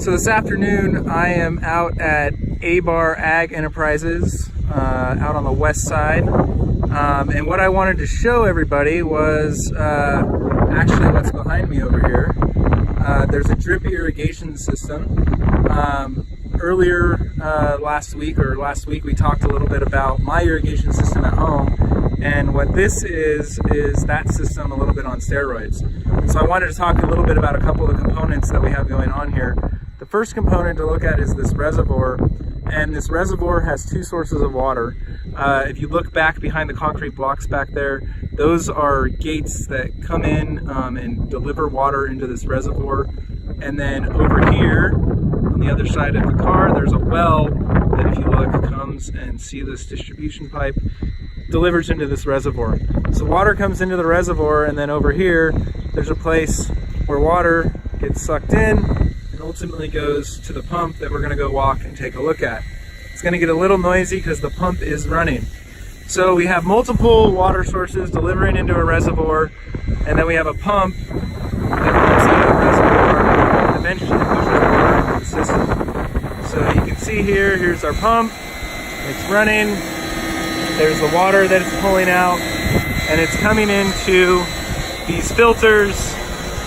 So this afternoon I am out at A-Baer Ag Enterprises out on the west side, and what I wanted to show everybody was actually what's behind me over here. There's a drip irrigation system. Earlier last week we talked a little bit about my irrigation system at home, and what this is that system a little bit on steroids. So I wanted to talk a little bit about a couple of the components that we have going on here. The first component to look at is this reservoir, and this reservoir has two sources of water. If you look back behind the concrete blocks back there, those are gates that come in and deliver water into this reservoir. And then over here, on the other side of the car, there's a well that, if you look, comes and see this distribution pipe, delivers into this reservoir. So water comes into the reservoir, and then over here, there's a place where water gets sucked in and ultimately goes to the pump that we're going to go walk and take a look at. It's going to get a little noisy because the pump is running. So we have multiple water sources delivering into a reservoir, and then we have a pump that pumps out of the reservoir and eventually pushes water into the system. So you can see here's our pump. It's running. There's the water that it's pulling out, and it's coming into these filters.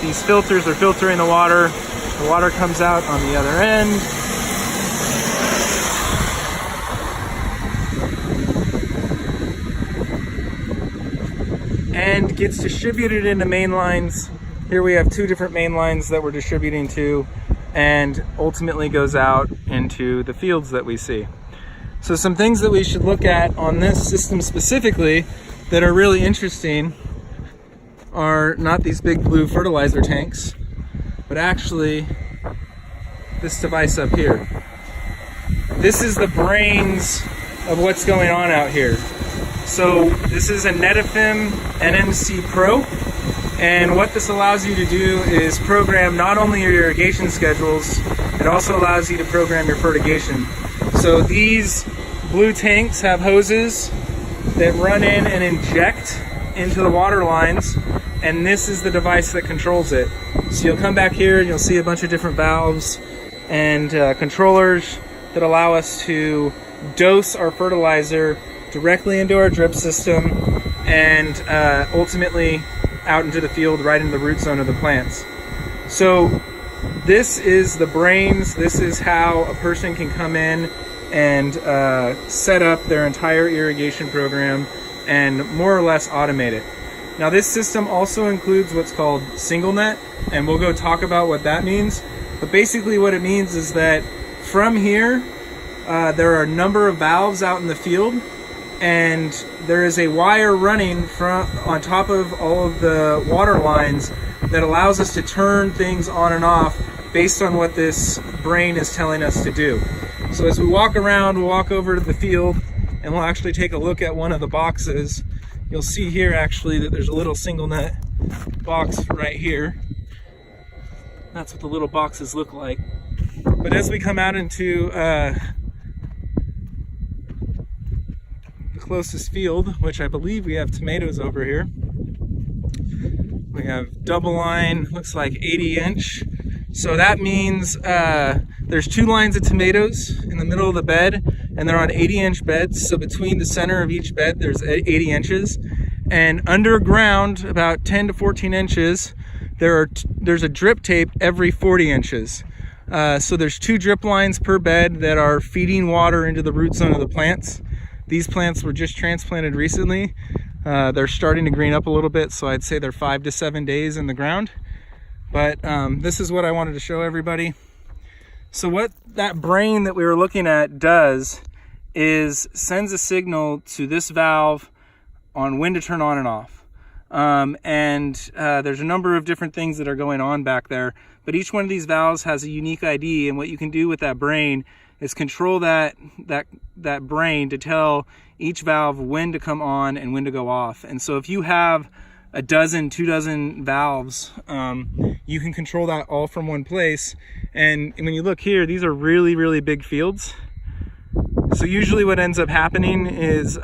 These filters are filtering the water. The water comes out on the other end. And gets distributed into main lines. Here we have two different main lines that we're distributing to, and ultimately goes out into the fields that we see. So some things that we should look at on this system specifically that are really interesting are not these big blue fertilizer tanks, but actually this device up here. This is the brains of what's going on out here. So this is a Netafim NMC Pro, and what this allows you to do is program not only your irrigation schedules, it also allows you to program your fertigation. So these blue tanks have hoses that run in and inject into the water lines, and this is the device that controls it. So you'll come back here and you'll see a bunch of different valves and controllers that allow us to dose our fertilizer directly into our drip system and ultimately out into the field, right into the root zone of the plants. So this is the brains. This is how a person can come in and set up their entire irrigation program and more or less automate it. Now this system also includes what's called single net, and we'll go talk about what that means. But basically what it means is that from here, there are a number of valves out in the field, and there is a wire running on top of all of the water lines that allows us to turn things on and off based on what this brain is telling us to do. So as we walk around, we'll walk over to the field and we'll actually take a look at one of the boxes. You'll see here actually that there's a little single net box right here. That's what the little boxes look like. But as we come out into the closest field, which I believe we have tomatoes over here. We have double line, looks like 80-inch. So that means there's two lines of tomatoes in the middle of the bed, and they're on 80-inch beds. So between the center of each bed, there's 80 inches. And underground, about 10 to 14 inches, there's a drip tape every 40 inches. So there's two drip lines per bed that are feeding water into the root zone of the plants. These plants were just transplanted recently. They're starting to green up a little bit, so I'd say they're 5 to 7 days in the ground. But this is what I wanted to show everybody. So what that brain that we were looking at does is sends a signal to this valve on when to turn on and off. There's a number of different things that are going on back there, but each one of these valves has a unique ID, and what you can do with that brain is control that brain to tell each valve when to come on and when to go off. And so if you have a dozen, 2 dozen valves, you can control that all from one place. And when you look here, these are really, really big fields. So usually what ends up happening is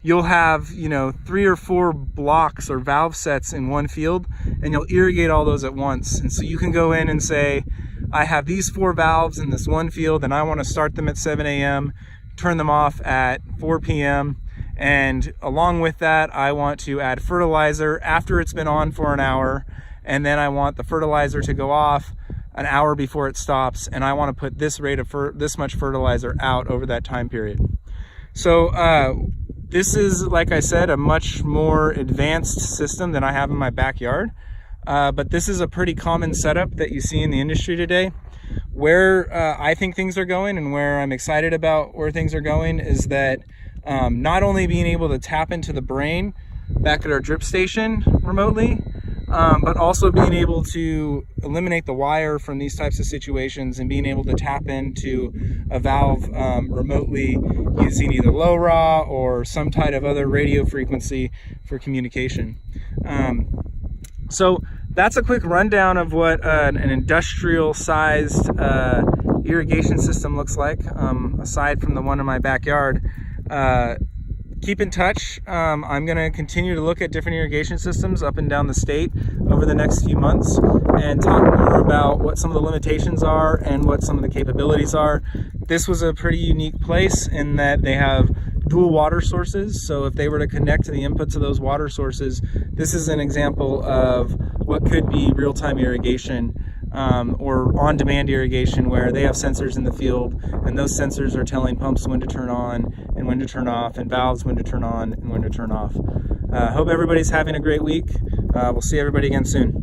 you'll have, 3 or 4 blocks or valve sets in one field, and you'll irrigate all those at once. And so you can go in and say, I have these 4 valves in this one field and I want to start them at 7 a.m., turn them off at 4 p.m. And along with that, I want to add fertilizer after it's been on for an hour. And then I want the fertilizer to go off an hour before it stops. And I want to put this rate of this much fertilizer out over that time period. So this is, like I said, a much more advanced system than I have in my backyard. But this is a pretty common setup that you see in the industry today. Where I think things are going and where I'm excited about where things are going is that not only being able to tap into the brain back at our drip station remotely, but also being able to eliminate the wire from these types of situations and being able to tap into a valve remotely using either LoRa or some type of other radio frequency for communication. So that's a quick rundown of what an industrial sized irrigation system looks like, aside from the one in my backyard. Keep in touch. I'm going to continue to look at different irrigation systems up and down the state over the next few months and talk more about what some of the limitations are and what some of the capabilities are. This was a pretty unique place in that they have dual water sources. So if they were to connect to the inputs of those water sources, this is an example of what could be real-time irrigation or on-demand irrigation, where they have sensors in the field and those sensors are telling pumps when to turn on and when to turn off, and valves when to turn on and when to turn off. Hope everybody's having a great week. We'll see everybody again soon.